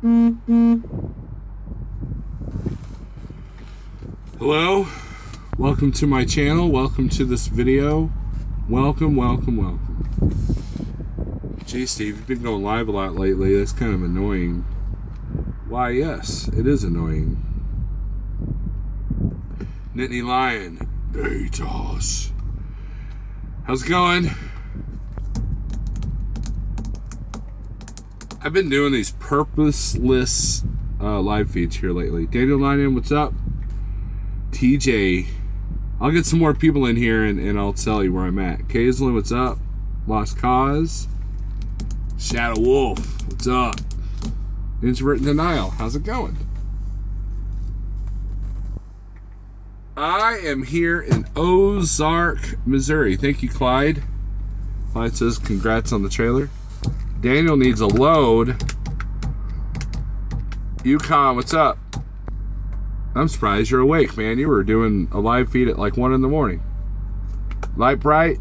Hello, welcome to my channel, welcome to this video, welcome. Gee, Steve, you've been going live a lot lately, that's kind of annoying. Why, yes, it is annoying. Nittany Lion, hey Toss. How's it going? I've been doing these purposeless live feeds here lately. Daniel Lyon, what's up? TJ, I'll get some more people in here and I'll tell you where I'm at. Kaislin, what's up? Lost Cause. Shadow Wolf, what's up? Introvert in Denial, how's it going? I am here in Ozark, Missouri. Thank you, Clyde. Clyde says congrats on the trailer. Daniel needs a load. Yukon, what's up? I'm surprised you're awake, man. You were doing a live feed at like 1 in the morning. Light Bright.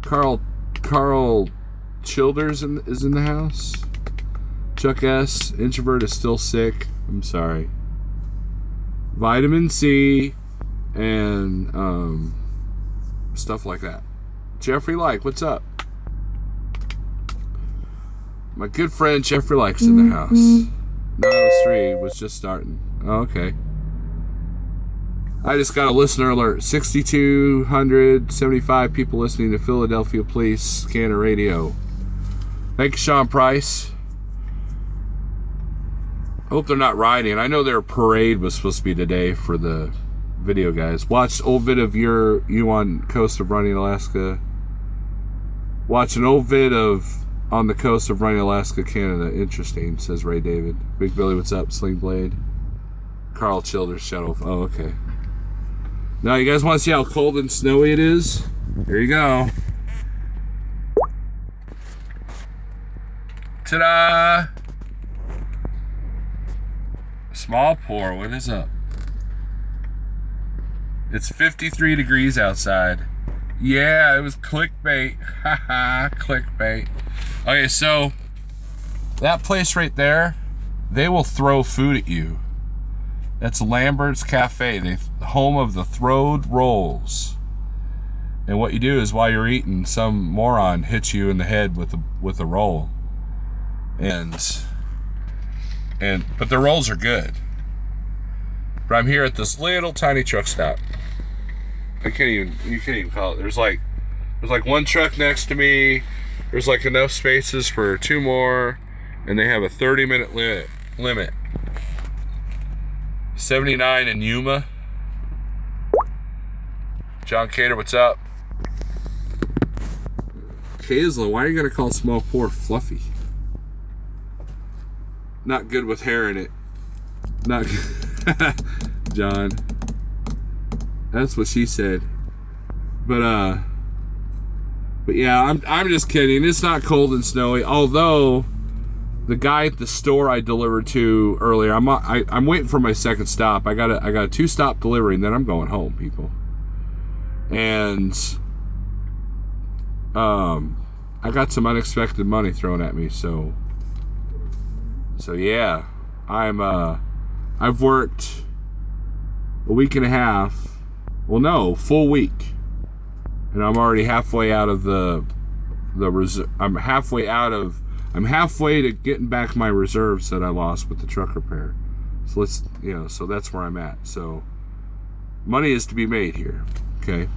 Carl Childers is in the house. Chuck S. Introvert is still sick. I'm sorry. Vitamin C and stuff like that. Jeffrey Like, what's up? My good friend Jeffrey Like's in the house. 903 was just starting. Oh, okay. I just got a listener alert. 6,275 people listening to Philadelphia Police Scanner Radio. Thank you, Sean Price. I hope they're not rioting. I know their parade was supposed to be today for the video guys. Watched old vid of you on coast of Running, Alaska. Watch an old vid of on the coast of Running, Alaska, Canada. Interesting, says Ray David. Big Billy, what's up? Sling Blade. Carl Childers, Shadow. Oh, okay. Now, you guys want to see how cold and snowy it is? Here you go. Ta-da! Small pour, what is up? It's 53 degrees outside. Yeah, it was clickbait. Haha, clickbait. Okay, so that place right there, they will throw food at you. That's Lambert's Cafe, the home of the throwed rolls. And what you do is while you're eating, some moron hits you in the head with a roll. But the rolls are good. But I'm here at this little tiny truck stop. You can't even call it. There's like one truck next to me. There's like enough spaces for 2 more, and they have a 30-minute limit. 79 in Yuma. John Cater, what's up? Kaislin, why are you gonna call small pour fluffy? Not good with hair in it. Not good. John. That's what she said. But yeah, I'm just kidding. It's not cold and snowy. Although the guy at the store I delivered to earlier, I'm waiting for my second stop. I got a 2-stop delivery, and then I'm going home, people. And I got some unexpected money thrown at me, so yeah, I've worked a week and a half. Well, no, full week, and I'm already halfway out of the reserve. I'm halfway to getting back my reserves that I lost with the truck repair. So so that's where I'm at. So money is to be made here. Okay.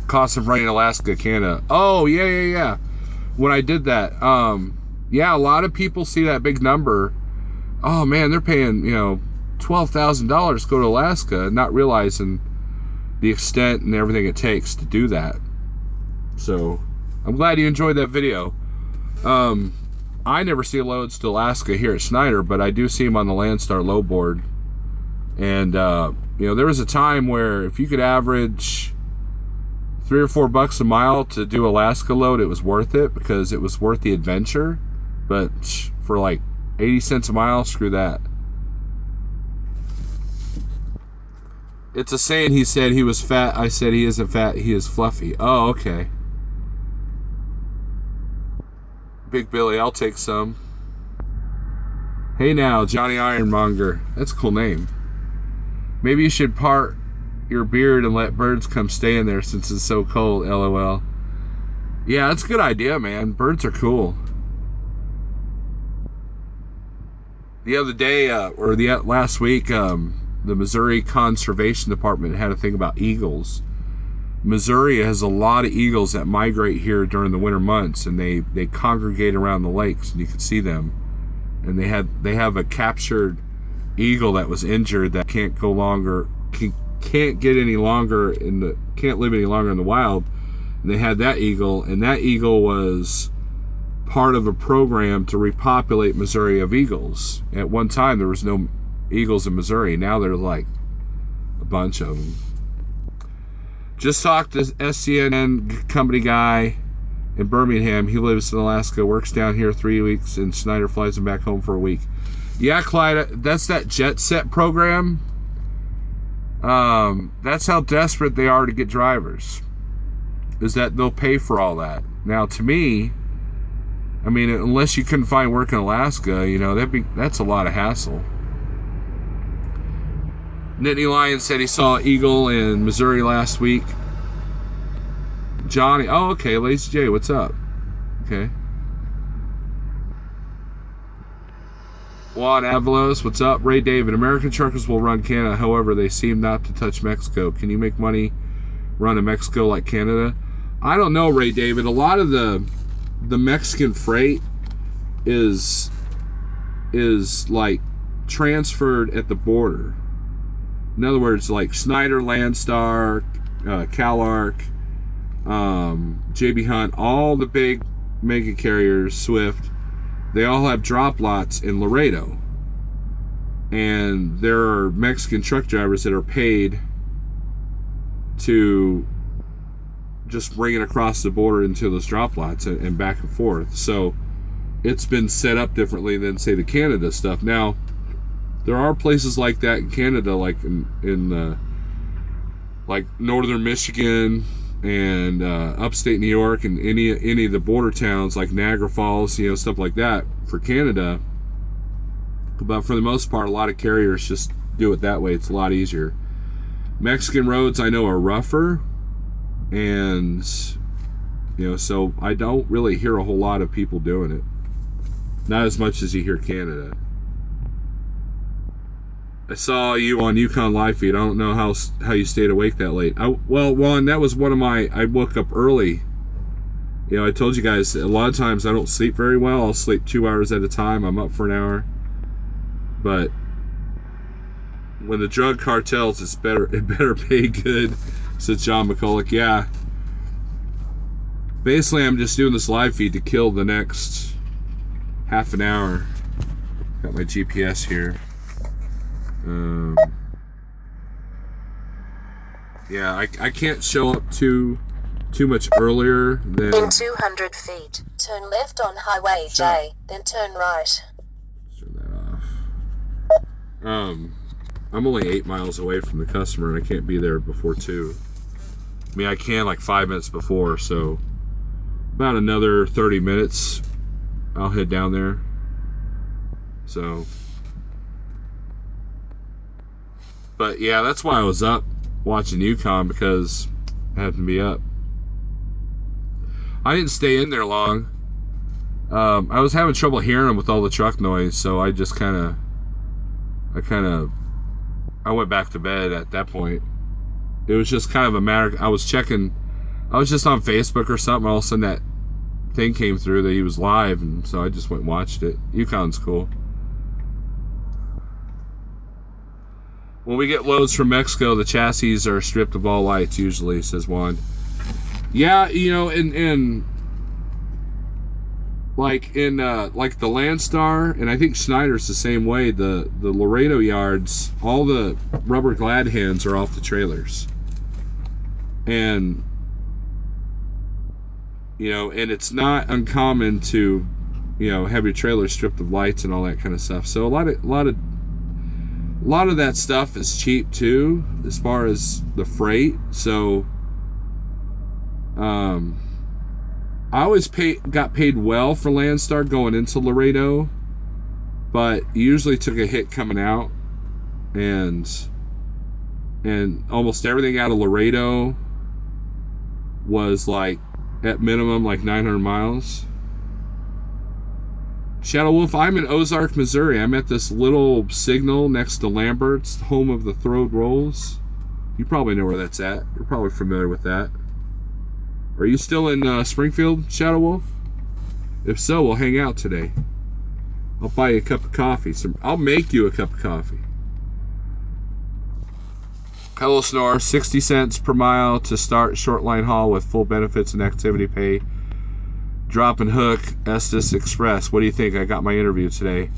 Cost of Running, Alaska, Canada. Oh, yeah. When I did that, yeah, a lot of people see that big number. Oh man, they're paying, $12,000 to go to Alaska, not realizing the extent and everything it takes to do that. So I'm glad you enjoyed that video. I never see loads to Alaska here at Snyder, but I do see them on the Landstar low board. And there was a time where if you could average $3 or $4 a mile to do Alaska load, it was worth it, because it was worth the adventure. But for like 80 cents a mile, screw that. It's a saying, he said he was fat. I said he isn't fat, he is fluffy. Oh, okay. Big Billy, I'll take some. Hey now, Johnny Ironmonger. That's a cool name. Maybe you should part your beard and let birds come stay in there since it's so cold, LOL. Yeah, that's a good idea, man. Birds are cool. The other day, last week, the Missouri Conservation Department had a thing about eagles. Missouri has a lot of eagles that migrate here during the winter months, and they congregate around the lakes, and you can see them. And they have a captured eagle that was injured that can't live any longer in the wild. And they had that eagle, and that eagle was part of a program to repopulate Missouri of eagles. At one time, there was no eagles in Missouri. Now there's like a bunch of them. Just talked to SCN company guy in Birmingham. He lives in Alaska, works down here 3 weeks, and Schneider flies him back home for a week. Yeah, Clyde, that's that Jet Set program. That's how desperate they are to get drivers, is that they'll pay for all that. Now, to me, I mean, unless you couldn't find work in Alaska, you know, that's a lot of hassle. Nittany Lion said he saw an eagle in Missouri last week. Johnny, oh, okay, Lazy J, what's up? Okay. Juan Avalos, what's up? Ray David, American truckers will run Canada, however, they seem not to touch Mexico. Can you make money run in Mexico like Canada? I don't know, Ray David. A lot of the Mexican freight is like transferred at the border. In other words, like Schneider, Landstar, CalArc, JB Hunt, all the big mega carriers, Swift, they all have drop lots in Laredo. And there are Mexican truck drivers that are paid to just bring it across the border into those drop lots and back and forth. So it's been set up differently than, say, the Canada stuff. Now, there are places like that in Canada, like in like northern Michigan and upstate New York and any of the border towns like Niagara Falls, you know, stuff like that for Canada. But for the most part, a lot of carriers just do it that way. It's a lot easier. Mexican roads, I know, are rougher, and you know, so I don't really hear a whole lot of people doing it. Not as much as you hear Canada. I saw you on Yukon Live Feed. I don't know how you stayed awake that late. Well, Juan, that was one of my... I woke up early. You know, I told you guys, a lot of times I don't sleep very well. I'll sleep 2 hours at a time. I'm up for an hour. But when the drug cartels, it better pay good, says John McCulloch. Yeah. Basically, I'm just doing this live feed to kill the next half an hour. Got my GPS here. Yeah, I can't show up too much earlier than... In 200 feet, turn left on Highway J, then turn right. Let's turn that off. I'm only 8 miles away from the customer, and I can't be there before 2. I mean, I can like 5 minutes before, so about another 30 minutes, I'll head down there. So... But yeah, that's why I was up watching Yukon, because I had to be up. I didn't stay in there long. I was having trouble hearing them with all the truck noise, so I just I went back to bed at that point. It was just kind of a matter, I was just on Facebook or something, all of a sudden that thing came through that he was live, and so I just went and watched it. Yukon's cool. When we get loads from Mexico, the chassis are stripped of all lights usually, says Juan. Yeah, you know, like the Landstar, and I think Schneider's the same way, the Laredo yards, all the rubber glad hands are off the trailers. And you know, and it's not uncommon to, you know, have your trailer stripped of lights and all that kind of stuff. So a lot of that stuff is cheap too, as far as the freight. So I always got paid well for Landstar going into Laredo, but you usually took a hit coming out, and almost everything out of Laredo was like at minimum like 900 miles. Shadow Wolf, I'm in Ozark, Missouri. I'm at this little signal next to Lambert's, home of the Throwed Rolls. You probably know where that's at. You're probably familiar with that. Are you still in Springfield, Shadow Wolf? If so, we'll hang out today. I'll buy you a cup of coffee. I'll make you a cup of coffee. Hello, Snore. 60 cents per mile to start short line haul with full benefits and activity pay. Drop and hook, Estes Express. What do you think? I got my interview today.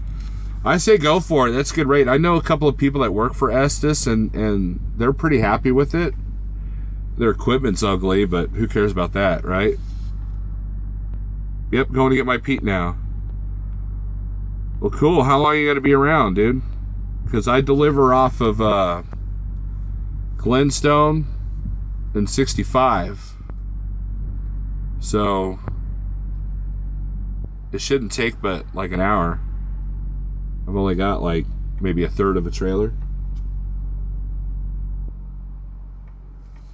I say go for it. That's a good rate. I know a couple of people that work for Estes, and they're pretty happy with it. Their equipment's ugly, but who cares about that, right? Yep, going to get my Pete now. Well, cool. How long are you going to be around, dude? Because I deliver off of Glenstone and 65. So it shouldn't take but like an hour. I've only got like maybe a third of a trailer.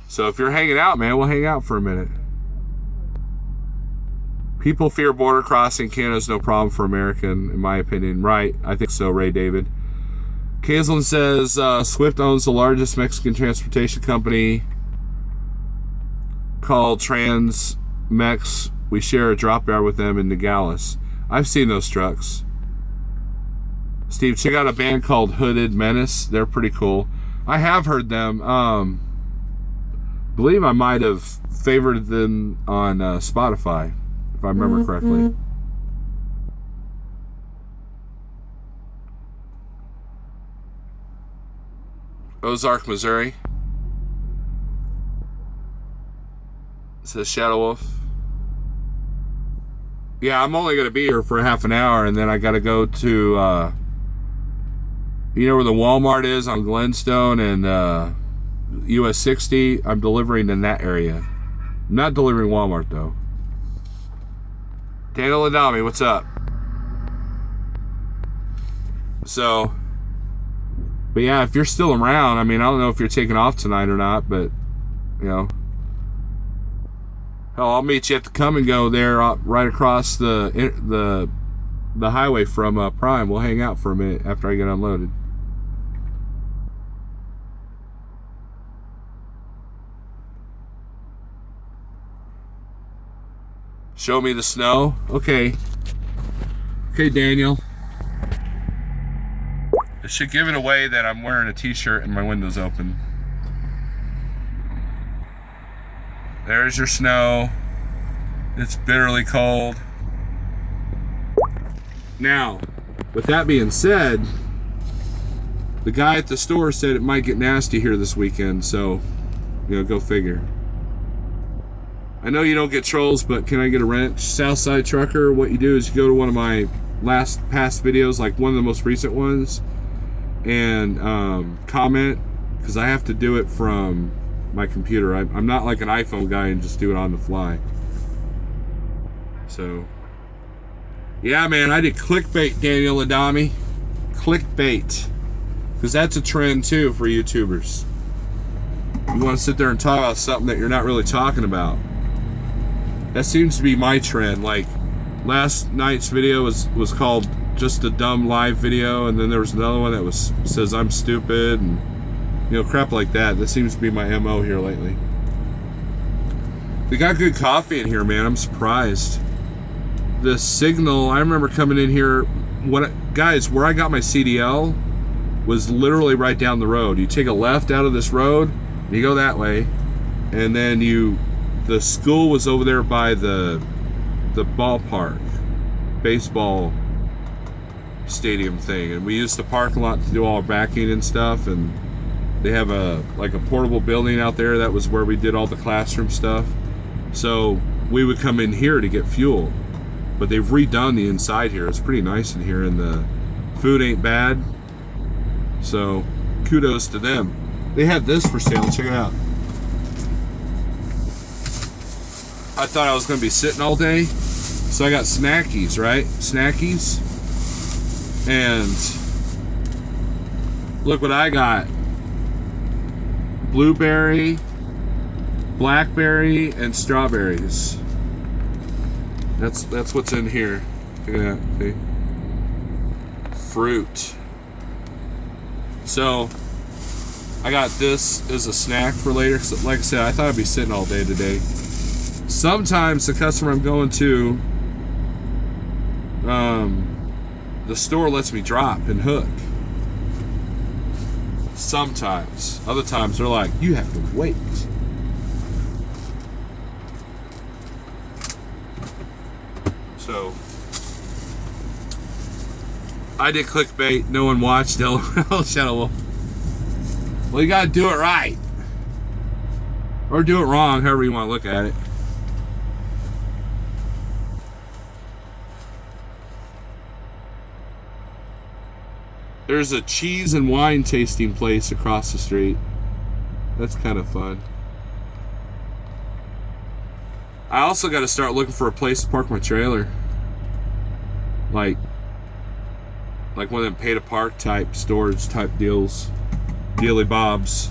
So if you're hanging out, man, we'll hang out for a minute. People fear border crossing. Canada's no problem for American, in my opinion. Right, I think so, Ray David. Kaislin says Swift owns the largest Mexican transportation company called Transmex. We share a drop yard with them in Nogales. I've seen those trucks. Steve, check out a band called Hooded Menace. They're pretty cool. I have heard them. Believe I might have favored them on Spotify, if I remember correctly. Ozark, Missouri. Says Shadow Wolf. Yeah, I'm only going to be here for half an hour, and then I got to go to, you know where the Walmart is on Glenstone and US 60? I'm delivering in that area. I'm not delivering Walmart, though. Daniel Adami, what's up? So, but yeah, if you're still around, I mean, I don't know if you're taking off tonight or not, but, you know. Hell, I'll meet you at the Come and Go there, right across the highway from Prime. We'll hang out for a minute after I get unloaded. Show me the snow. Okay. Okay, Daniel. I should give it away that I'm wearing a t-shirt and my window's open. There's your snow. It's bitterly cold. Now, with that being said, the guy at the store said it might get nasty here this weekend, so, you know, go figure. I know you don't get trolls, but can I get a wrench? Southside Trucker, what you do is you go to one of my past videos, like one of the most recent ones, and comment, because I have to do it from my computer. I'm not like an iPhone guy and just do it on the fly. So, yeah, man, I did clickbait, Daniel Adami. Clickbait. Because that's a trend, too, for YouTubers. You want to sit there and talk about something that you're not really talking about. That seems to be my trend. Like, last night's video was called Just a Dumb Live Video, and then there was another one that says I'm stupid, and you know, crap like that. That seems to be my MO here lately. They got good coffee in here, man. I'm surprised. The signal, I remember coming in here, guys, where I got my CDL was literally right down the road. You take a left out of this road, you go that way, and then the school was over there by the ballpark, baseball stadium thing, and we used the parking lot to do all our backing and stuff, and they have a portable building out there. That was where we did all the classroom stuff. So we would come in here to get fuel, but they've redone the inside here. It's pretty nice in here, and the food ain't bad. So kudos to them. They have this for sale. Check it out. I thought I was going to be sitting all day, so I got snackies, right? Snackies. And look what I got. Blueberry, blackberry, and strawberries. That's what's in here. Look at that. See? Fruit. So I got this as a snack for later. Like I said, I thought I'd be sitting all day today. Sometimes the customer I'm going to, the store lets me drop and hook. Sometimes. Other times they're like, you have to wait. So I did clickbait. No one watched. LOL. Shadow Wolf. Well, you gotta do it right. Or do it wrong, however you want to look at it. There's a cheese and wine tasting place across the street. That's kind of fun. I also got to start looking for a place to park my trailer. Like one of them pay to park type storage type deals. Dealy Bobs.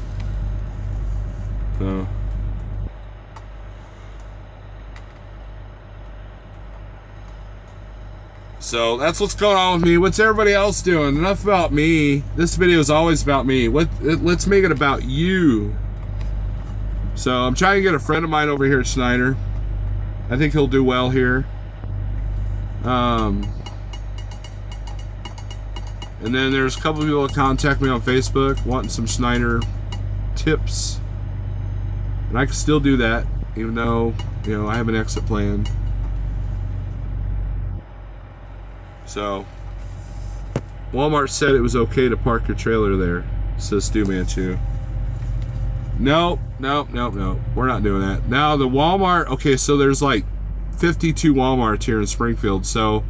So that's what's going on with me. What's everybody else doing? Enough about me. This video is always about me. Let's make it about you. So I'm trying to get a friend of mine over here at Snyder. I think he'll do well here. And then there's a couple of people that contact me on Facebook wanting some Snyder tips. And I can still do that, even though, you know, I have an exit plan. So, Walmart said it was okay to park your trailer there, says Stu Manchu. No. We're not doing that. Now, the Walmart, okay, so there's like 52 Walmarts here in Springfield. So,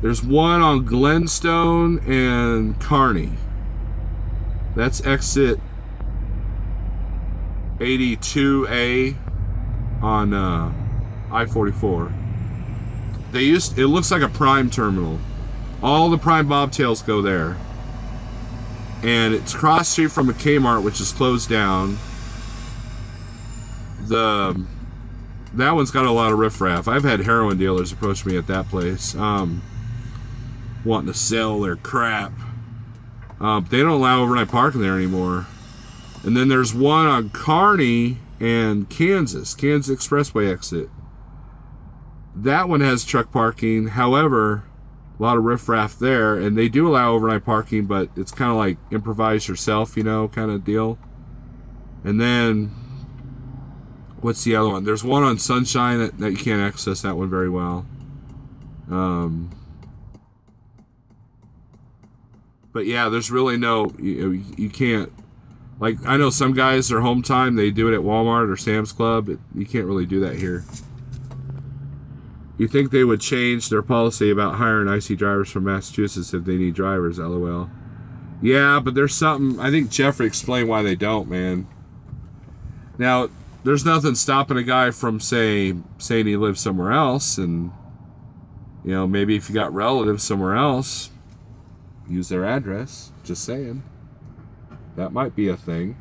there's one on Glenstone and Kearney. That's exit 82A on I-44. It looks like a Prime terminal. All the Prime bobtails go there. And it's cross street from a Kmart, which is closed down. That one's got a lot of riffraff. I've had heroin dealers approach me at that place, wanting to sell their crap. They don't allow overnight parking there anymore. And then there's one on Kearney and Kansas Expressway exit. That one has truck parking. However, a lot of riffraff there, and they do allow overnight parking, but it's kind of like improvise yourself, you know, kind of deal. And then, what's the other one? There's one on Sunshine that you can't access that one very well. But yeah, there's really no, you can't, like, I know some guys, their home time, they do it at Walmart or Sam's Club. You can't really do that here. You think they would change their policy about hiring IC drivers from Massachusetts if they need drivers, LOL. Yeah, but there's something, I think Jeffrey explained why they don't, man. Now, there's nothing stopping a guy from saying he lives somewhere else, and, you know, maybe if you got relatives somewhere else, use their address. Just saying. That might be a thing.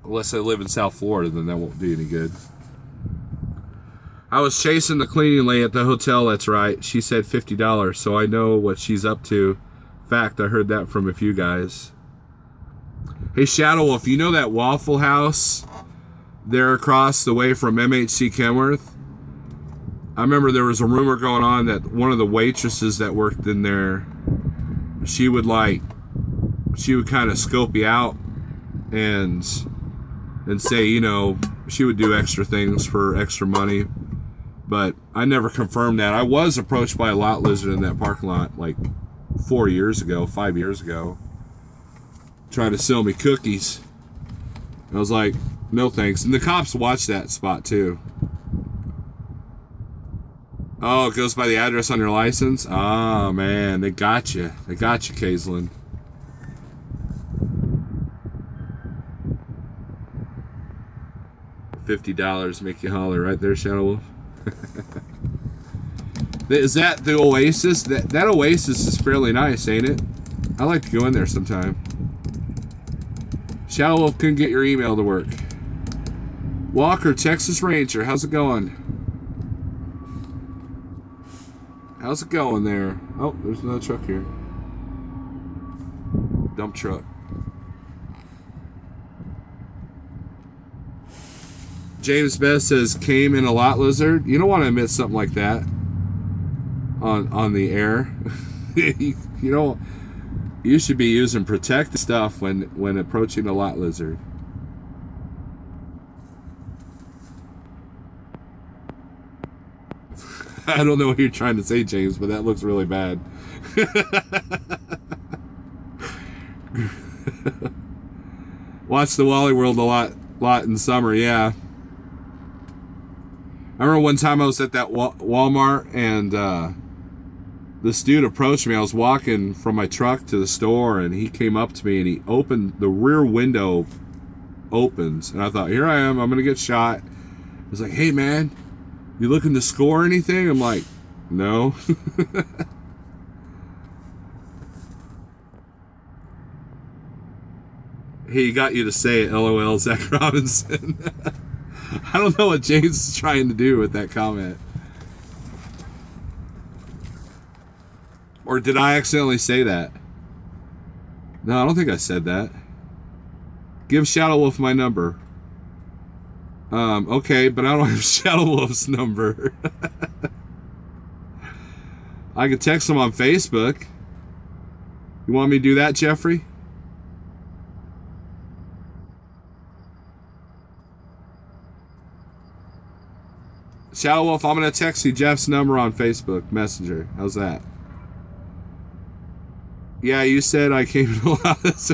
Unless they live in South Florida, then that won't do any good. I was chasing the cleaning lady at the hotel, that's right. She said $50, so I know what she's up to. In fact, I heard that from a few guys. Hey, Shadow Wolf, you know that Waffle House there across the way from MHC Kenworth? I remember there was a rumor going on that one of the waitresses that worked in there, she would kind of scope you out and say, you know, she would do extra things for extra money. But I never confirmed that. I was approached by a lot lizard in that parking lot like 5 years ago, trying to sell me cookies. I was like, no thanks. And the cops watched that spot too. Oh, it goes by the address on your license? Oh, man, they got you. They got you, Kaislin. $50 make you holler right there, Shadow Wolf. Is that the Oasis? That Oasis is fairly nice, ain't it? I like to go in there sometime. Shadow Wolf couldn't get your email to work. Walker, Texas Ranger, how's it going? How's it going there? Oh, there's another truck here. Dump truck. James Best says, came in a lot lizard. You don't want to admit something like that on the air. You know, you should be using protective stuff when approaching a lot lizard. I don't know what you're trying to say, James, but that looks really bad. Watch the Wally World a lot in summer, yeah. I remember one time I was at that Walmart and this dude approached me. I was walking from my truck to the store and he came up to me and he opened the rear window opens and I thought, here I am, I'm gonna get shot. I was like, hey man, you looking to score anything? I'm like, no. He got you to say it, LOL, Zach Robinson. I don't know what James is trying to do with that comment. Or did I accidentally say that? No, I don't think I said that. Give Shadow Wolf my number. Okay, but I don't have Shadow Wolf's number. I could text him on Facebook. You want me to do that, Jeffrey? Shadow Wolf, I'm going to text you Jeff's number on Facebook Messenger. How's that? Yeah, you said I came to allow this.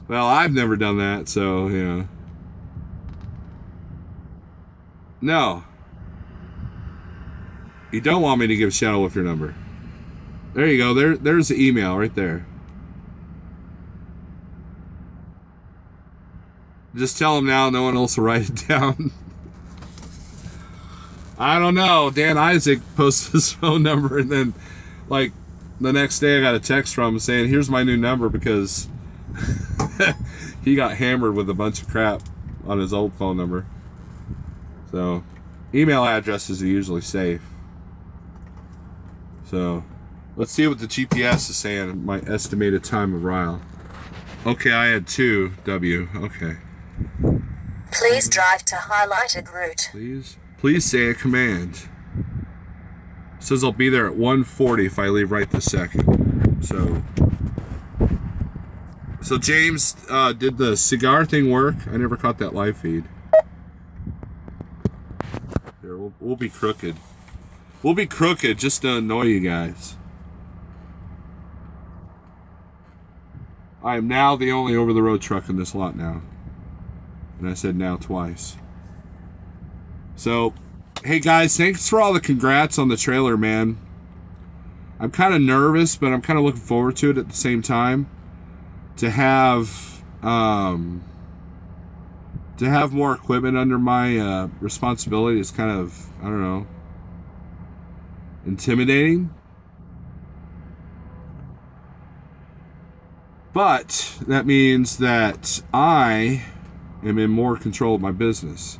Well, I've never done that, so, you know. No. You don't want me to give Shadow Wolf your number. There you go. There's the email right there. Just tell him now, no one else will write it down. I don't know. Dan Isaac posted his phone number and then, like, the next day I got a text from him saying, here's my new number because he got hammered with a bunch of crap on his old phone number. So, email addresses are usually safe. So, let's see what the GPS is saying, my estimated time of arrival. Okay, I had 2 W. Okay. Please drive to highlighted route. Please say a command. It says I'll be there at 1:40 if I leave right this second. So James, did the cigar thing work? I never caught that live feed. Here, we'll be crooked. We'll be crooked just to annoy you guys. I am now the only over-the-road truck in this lot now. And I said now twice. So, hey guys, thanks for all the congrats on the trailer, man. I'm kind of nervous, but I'm kind of looking forward to it at the same time. To have more equipment under my responsibility is kind of, I don't know, intimidating. But that means that I am in more control of my business.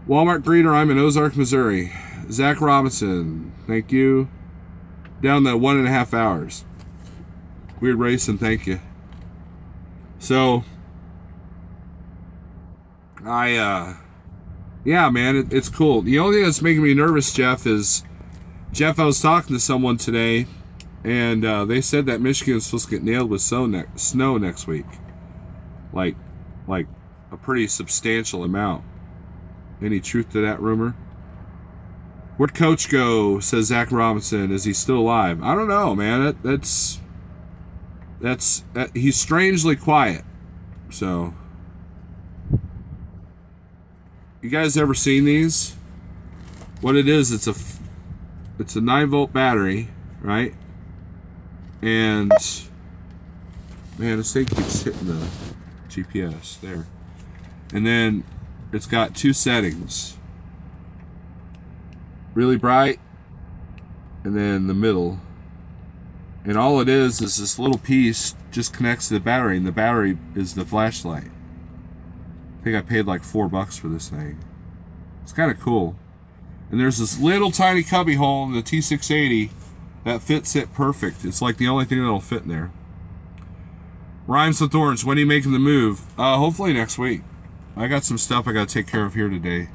Walmart greeter, I'm in Ozark, Missouri. Zach Robinson, thank you. Down to 1.5 hours. Weird Racing, thank you. So, yeah, man, it's cool. The only thing that's making me nervous, Jeff, is, Jeff, I was talking to someone today, and they said that Michigan's supposed to get nailed with snow next week. Like a pretty substantial amount. Any truth to that rumor? Where'd Coach go? Says Zach Robinson. Is he still alive? I don't know, man. He's strangely quiet. So, you guys ever seen these? What it is? It's a 9-volt battery, right? And man, this thing keeps hitting the GPS there. And then it's got 2 settings. really bright, and then the middle. And all it is this little piece just connects to the battery, and the battery is the flashlight. I think I paid like $4 for this thing. It's kind of cool. And there's this little tiny cubby hole in the T680 that fits it perfect. It's like the only thing that'll fit in there. Rhymes with Thorns, when are you making the move? Hopefully next week. I got some stuff I got to take care of here today.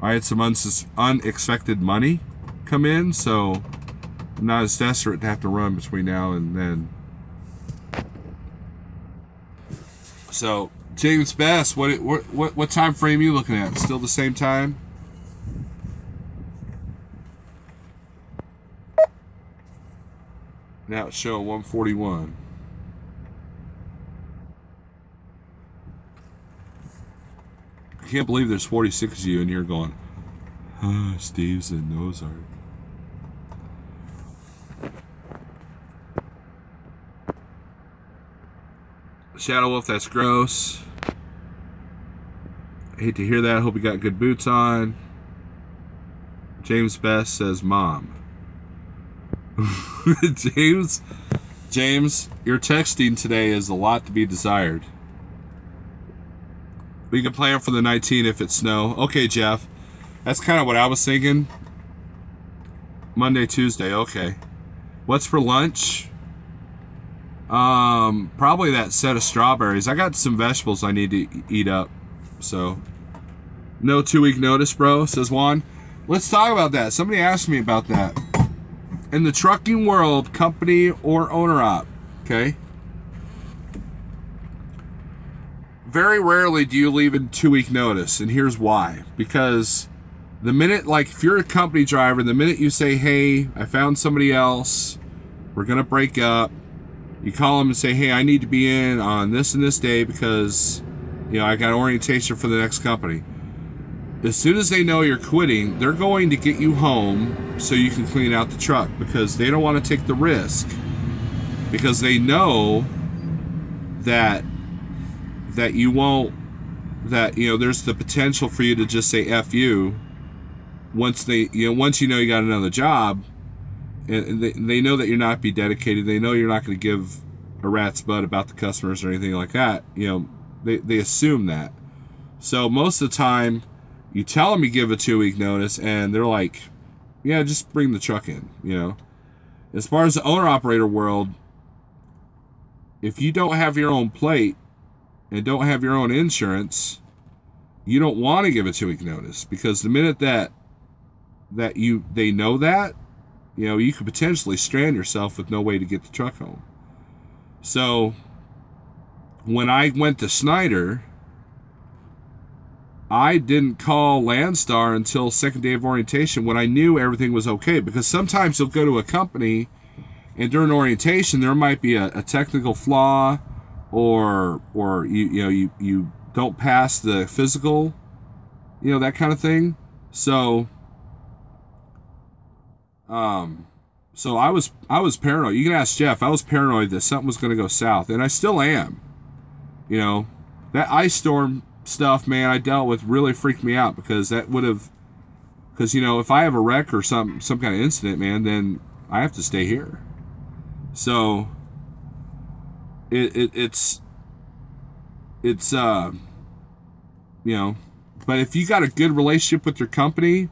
I had some unexpected money come in, so I'm not as desperate to have to run between now and then. So, James Best, what time frame are you looking at? Still the same time? Now it's showing 141. I can't believe there's 46 of you in here going, Steve's in Ozark. Shadow Wolf, that's gross. I hate to hear that. I hope you got good boots on. James Best says, Mom. James, your texting today is a lot to be desired. We can plan for the 19th if it's snow. Okay, Jeff. That's kind of what I was thinking. Monday, Tuesday. Okay. What's for lunch? Probably that set of strawberries. I got some vegetables I need to eat up. So, no 2-week notice, bro, says Juan. Let's talk about that. Somebody asked me about that. In the trucking world, company or owner op, okay? Very rarely do you leave in 2-week notice, and here's why. Because the minute, like, if you're a company driver, the minute you say, hey, I found somebody else, we're going to break up, you call them and say, hey, I need to be in on this and this day because, you know, I got orientation for the next company. As soon as they know you're quitting, they're going to get you home so you can clean out the truck because they don't want to take the risk. Because they know that you won't, that, you know, there's the potential for you to just say F you once once you know you got another job, and they know that you're not be dedicated. They know you're not going to give a rat's butt about the customers or anything like that. You know, they assume that. So most of the time, you tell them you give a 2-week notice, and they're like, yeah, just bring the truck in, you know. As far as the owner-operator world, if you don't have your own plate and don't have your own insurance, you don't want to give a 2-week notice, because the minute that they know that, you know, you could potentially strand yourself with no way to get the truck home. So when I went to Snyder, I didn't call Landstar until second day of orientation when I knew everything was okay, because sometimes you'll go to a company and during orientation there might be a technical flaw, or you don't pass the physical, you know, that kind of thing. So I was paranoid. You can ask Jeff. I was paranoid that something was going to go south, and I still am. You know, that ice storm stuff, man, I dealt with really freaked me out, because that would have, because, you know, if I have a wreck or some kind of incident, man, then I have to stay here. So it's you know, but if you got a good relationship with your company,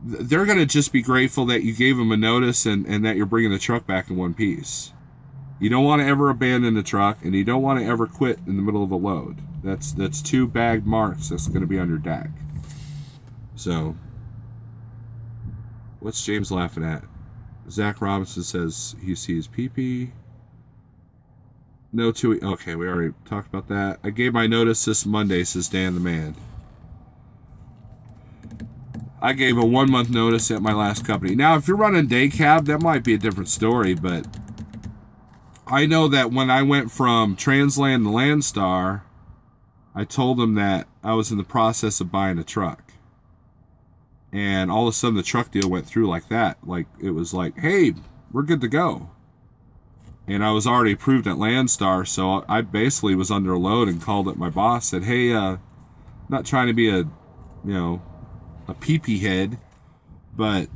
they're going to just be grateful that you gave them a notice and that you're bringing the truck back in one piece. You don't want to ever abandon the truck, and you don't want to ever quit in the middle of a load. That's 2 bagged marks that's going to be on your deck. So, what's James laughing at? Zach Robinson says he sees PP. No 2 week. Okay, we already talked about that. I gave my notice this Monday, says Dan the Man. I gave a 1-month notice at my last company. Now, if you're running day cab, that might be a different story, but I know that when I went from Transland to Landstar, I told them that I was in the process of buying a truck. And all of a sudden the truck deal went through like that. Like, it was like, hey, we're good to go. And I was already approved at Landstar, so I basically was under a load and called up my boss, said, hey, not trying to be a, you know, a pee-pee head, But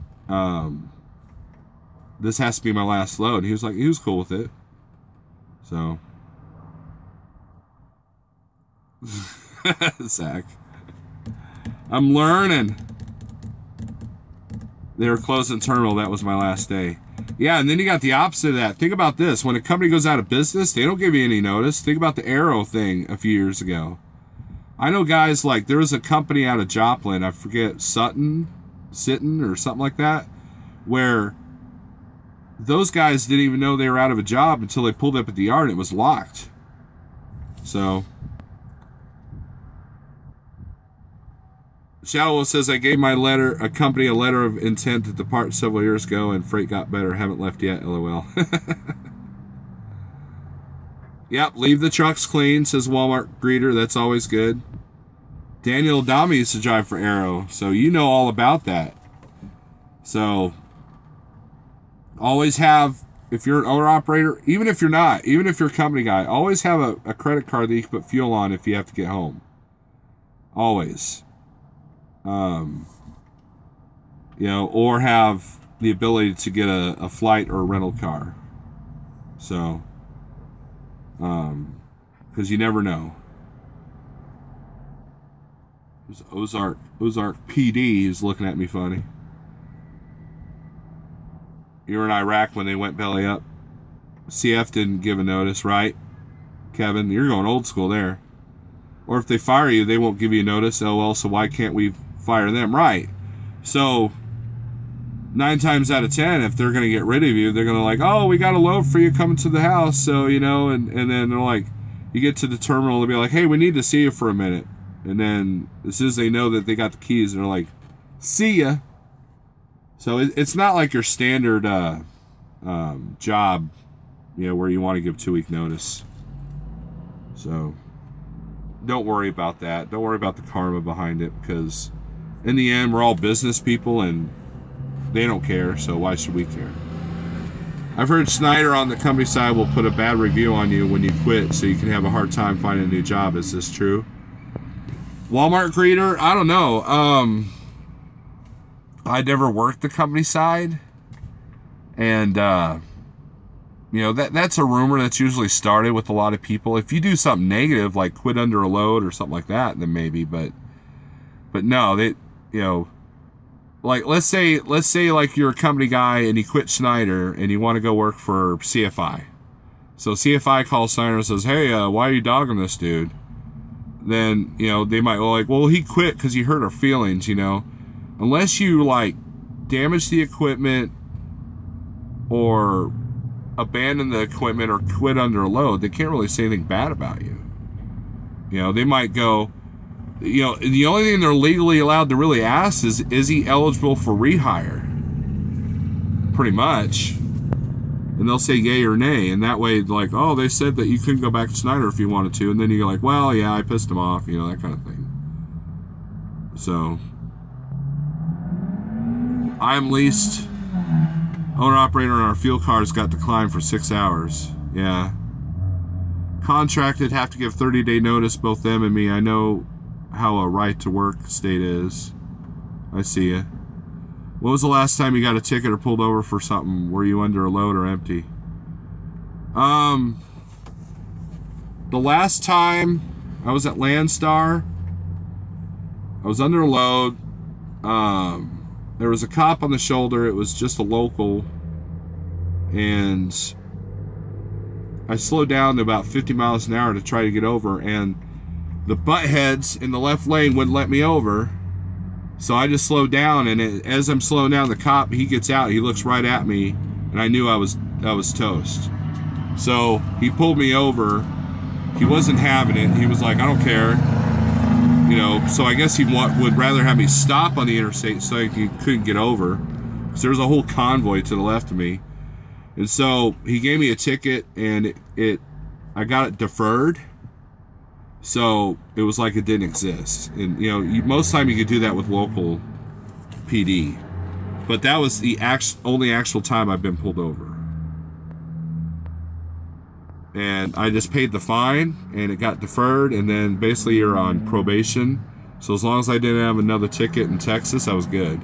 this has to be my last load. He was cool with it. So Zach, I'm learning. They were closing terminal. That was my last day. Yeah, and then you got the opposite of that. Think about this. When a company goes out of business, they don't give you any notice. Think about the Arrow thing a few years ago. I know guys like, there was a company out of Joplin, I forget, Sitton or something like that, where those guys didn't even know they were out of a job until they pulled up at the yard and it was locked. So Shallow says, I gave my company a letter of intent to depart several years ago and freight got better. Haven't left yet, LOL. Yep, leave the trucks clean, says Walmart greeter. That's always good. Daniel Adami used to drive for Arrow, so you know all about that. So always have, if you're an owner operator, even if you're not, even if you're a company guy, always have a credit card that you can put fuel on if you have to get home. Always. Or have the ability to get a flight or a rental car. So, because you never know. There's Ozark PD who's looking at me funny. You were in Iraq when they went belly up. CF didn't give a notice, right? Kevin, you're going old school there. Or if they fire you, they won't give you a notice. LOL, so why can't we fire them? Right. So 9 times out of 10, if they're going to get rid of you, they're going to like, oh, we got a load for you coming to the house. So, and then they're like, you get to the terminal, they'll be like, hey, we need to see you for a minute. And then as soon as they know that they got the keys, they're like, see ya. So it's not like your standard job, where you want to give 2-week notice. So don't worry about that. Don't worry about the karma behind it, because in the end, we're all business people and they don't care, so why should we care? I've heard Snyder on the company side will put a bad review on you when you quit, so you can have a hard time finding a new job. Is this true? Walmart greeter? I don't know. I never worked the company side, and that's a rumor that's usually started with a lot of people. If you do something negative like quit under a load or something like that, then maybe, but no, they, like let's say like you're a company guy and you quit Schneider and you want to go work for CFI. So CFI calls Schneider and says, hey, why are you dogging this dude? Then, they might go like, well, he quit because he hurt our feelings, Unless you, like, damage the equipment or abandon the equipment or quit under a load, they can't really say anything bad about you. They might go, the only thing they're legally allowed to really ask is he eligible for rehire? Pretty much. And they'll say yay or nay, and that way, like, oh, they said that you couldn't go back to Snyder if you wanted to, and then you go like, well, yeah, I pissed him off, that kind of thing. So, I'm leased. Owner-operator on our fuel cars got declined for 6 hours. Yeah. Contracted, have to give 30-day notice, both them and me. I know how a right-to-work state is. I see ya. When was the last time you got a ticket or pulled over for something? Were you under a load or empty? The last time I was at Landstar, I was under a load. There was a cop on the shoulder. It was just a local. And I slowed down to about 50 miles an hour to try to get over. And the buttheads in the left lane wouldn't let me over. So I just slowed down. And as I'm slowing down, the cop, he gets out. He looks right at me. And I knew I was toast. So he pulled me over. He wasn't having it. He was like, I don't care. So I guess he would rather have me stop on the interstate so he couldn't get over. Because there was a whole convoy to the left of me. And so he gave me a ticket, and I got it deferred. So it was like it didn't exist. And, most of the time you could do that with local PD. But that was the only actual time I've been pulled over. And I just paid the fine, and it got deferred, and then basically you're on probation. So as long as I didn't have another ticket in Texas, I was good.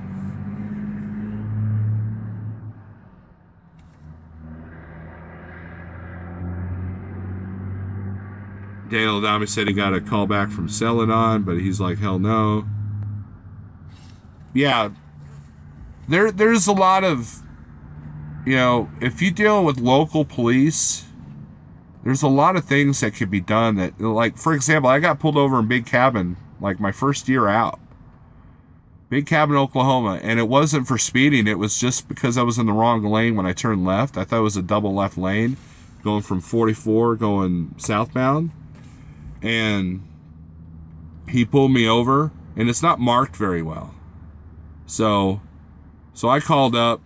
Daniel Adami said he got a call back from Celadon, but he's like, hell no. Yeah, there's a lot of, you know, if you deal with local police, there's a lot of things that could be done that, like, for example, I got pulled over in Big Cabin, like, my first year out. Big Cabin, Oklahoma, and it wasn't for speeding. It was just because I was in the wrong lane when I turned left. I thought it was a double left lane going from 44 going southbound. And he pulled me over, and it's not marked very well. So I called up.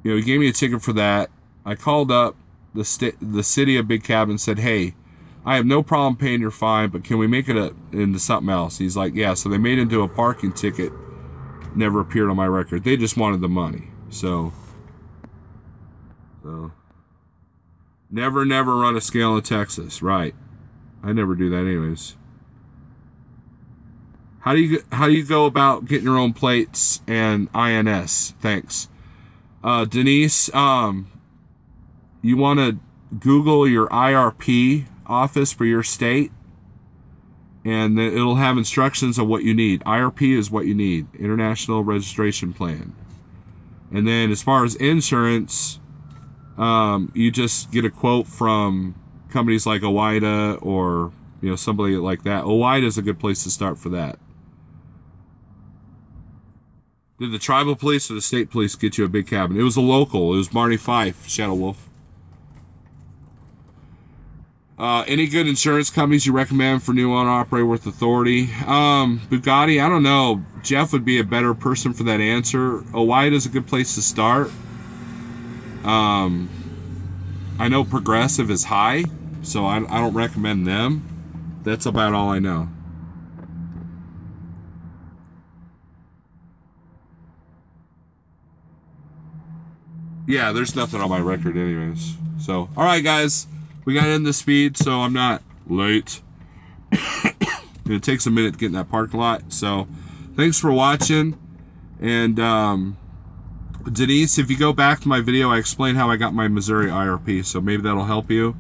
You know, he gave me a ticket for that. I called up the city of Big Cabin and said, hey, I have no problem paying your fine, but can we make it into something else? He's like, yeah. So they made it into a parking ticket. Never appeared on my record. They just wanted the money. So never run a scale in Texas. Right. I never do that anyways. How do you go about getting your own plates and INS? Thanks. Denise, you want to Google your IRP office for your state, and it'll have instructions on what you need. IRP is what you need, International Registration Plan. And then as far as insurance, you just get a quote from companies like OOIDA or, you know, somebody like that. OOIDA is a good place to start for that. Did the tribal police or the state police get you a Big Cabin? It was a local. It was Marty Fife, Shadow Wolf. Any good insurance companies you recommend for new owner-operator with authority? Bugatti, I don't know. Jeff would be a better person for that answer. OOIDA is a good place to start. I know Progressive is high, so I don't recommend them. That's about all I know. Yeah, there's nothing on my record anyways. So, all right, guys. We got to end the speed, so I'm not late. It takes a minute to get in that parking lot. So, thanks for watching. And, Denise, if you go back to my video, I explained how I got my Missouri IRP. So, maybe that'll help you.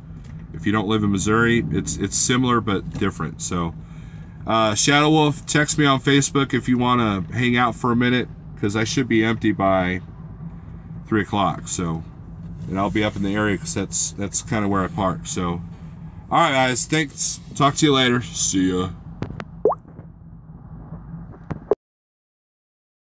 If you don't live in Missouri, it's similar but different. So, Shadow Wolf, text me on Facebook if you want to hang out for a minute, because I should be empty by 3 o'clock. So, and I'll be up in the area because that's kind of where I park. So, all right, guys, thanks. Talk to you later. See ya.